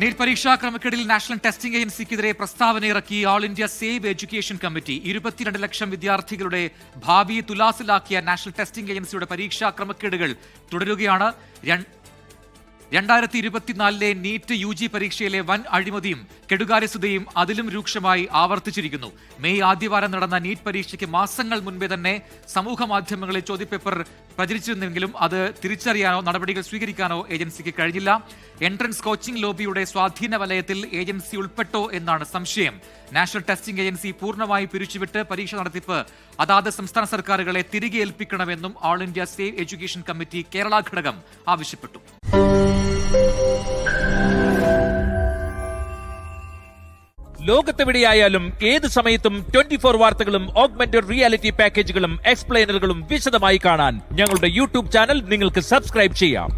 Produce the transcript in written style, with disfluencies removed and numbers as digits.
NEET പരീക്ഷാ ക്രമക്കേടിൽ national testing ഏജൻസിക്കെതിരെ പ്രസ്താവന ഇറക്കി all India save education committee. 22 ലക്ഷം വിദ്യാർത്ഥികളുടെ ഭാവിയെ തുലാസിലാക്കിയ നാഷണൽ ടെസ്റ്റിംഗ് ഏജൻസിയുടെ പരീക്ഷാ ക്രമക്കേടുകൾ തുടരുകയാണ്. 2024 നീറ്റ് UG പരീക്ഷയിലെ വൻ അഴിമതിയും കെടുകാര്യസ്ഥതയും അതിലും രൂക്ഷമായി ആവർത്തിച്ചിരിക്കുന്നു. മെയ് ആദ്യവാരം നടന്ന നീറ്റ് പരീക്ഷയ്ക്ക് മാസങ്ങൾ മുൻപേ തന്നെ സമൂഹ മാധ്യമങ്ങളിൽ ചോദ്യപേപ്പർ പ്രചരിച്ചിരുന്നെങ്കിലും അത് തിരിച്ചറിയാനോ നടപടികൾ സ്വീകരിക്കാനോ ഏജൻസിക്ക് കഴിഞ്ഞില്ല. എൻട്രൻസ് കോച്ചിംഗ് ലോബിയുടെ സ്വാധീന വലയത്തിൽ ഏജൻസി ഉൾപ്പെട്ടോ എന്നാണ് സംശയം. നാഷണൽ ടെസ്റ്റിംഗ് ഏജൻസി പൂർണ്ണമായി പിരിച്ചുവിട്ട് പരീക്ഷ നടത്തിപ്പ് അതാത് സംസ്ഥാന സർക്കാരുകളെ തിരികെ ഏൽപ്പിക്കണമെന്നും all India save education committee Kerala ഘടകം ആവശ്യപ്പെട്ടു. ലോകത്തെവിടെയായാലും ഏത് സമയത്തും 24 വാർത്തകളും ഓഗ്മെന്റഡ് റിയാലിറ്റി പാക്കേജുകളും എക്സ്പ്ലെയിനറുകളും വിശദമായി കാണാൻ ഞങ്ങളുടെ യൂട്യൂബ് ചാനൽ നിങ്ങൾക്ക് സബ്സ്ക്രൈബ് ചെയ്യാം.